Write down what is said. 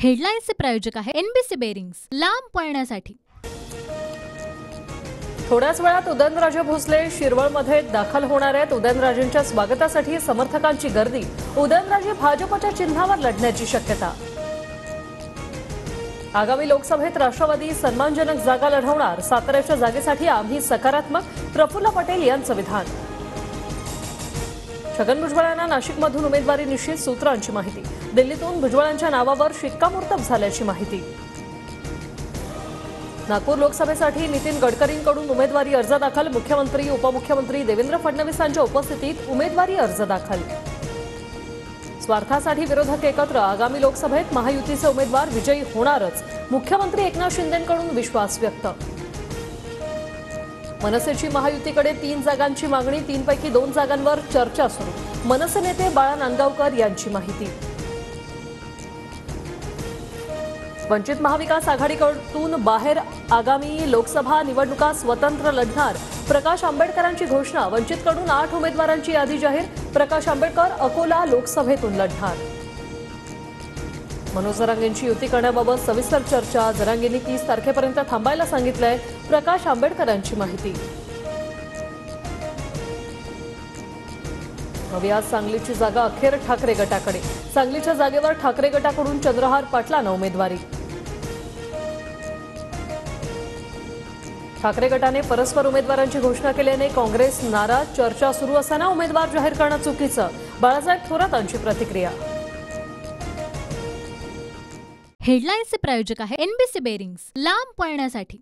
हेडलाईन्सचे प्रायोजक आहे NBC bearings, लांब पळण्यासाठी। थोड्याच वेळात उदयनराजे भोसले शिरवळमध्ये दाखल होणार आहेत। उदयनराजेंच्या स्वागतासाठी समर्थकांची गर्दी। उदयनराजे भाजपच्या चिन्हावर लढण्याची शक्यता। आगामी लोकसभेत राष्ट्रवादी सन्मानजनक जागा लढवणार। साताऱ्याच्या जागेसाठी आम्ही सकारात्मक, प्रफुल्ल पटेल यांचं विधान। छगन भुजबळांना नाशिकमधून उमेदवारी निश्चित, सूत्रांची माहिती। दिल्लीतून भुजबळांच्या नावावर शिक्कामोर्तब झाल्याची माहिती। नागपूर लोकसभेसाठी नितीन गडकरींकडून उमेदवारी अर्ज दाखल। मुख्यमंत्री उपमुख्यमंत्री देवेंद्र फडणवीसांच्या उपस्थितीत उमेदवारी अर्ज दाखल। स्वार्थासाठी विरोधक एकत्र, आगामी लोकसभेत महायुतीचे उमेदवार विजयी होणारच। मुख्यमंत्री एकनाथ शिंदेंकडून विश्वास व्यक्त। मनसेची महायुतीकडे 3 जागांची मागणी, 3 पैकी 2 जागांवर चर्चा सुरू। मनसे नेते बाळा नांदगावकर यांची माहिती। वंचित महाविकास आघाडीकडून बाहेर, आगामी लोकसभा निवडणुका स्वतंत्र लढणार। प्रकाश आंबेडकरांची घोषणा। वंचितकडून 8 उमेदवारांची यादी जाहीर। प्रकाश आंबेडकर अकोला लोकसभेतून लढणार। मनोज जरांगेंची युती करण्याबाबत सविस्तर चर्चा। जरांगेंनी 30 तारखेपर्यंत थांबायला सांगितलंय। प्रकाश आंबेडकरांची माहिती। नवी आज सांगलीची जागा अखेर ठाकरे गटाकडे। सांगलीच्या जागेवर ठाकरे गटाकडून चंद्रहार पाटलांना उमेदवारी। ठाकरे गटाने परस्पर उमेदवारांची घोषणा केल्याने काँग्रेस नाराज। चर्चा सुरू असताना उमेदवार जाहीर करणं चुकीचं। बाळासाहेब थोरातांची प्रतिक्रिया। हेडलाईन्सचे प्रायोजक आहे एनबीसी बेरिंग्स, लांब पळण्यासाठी।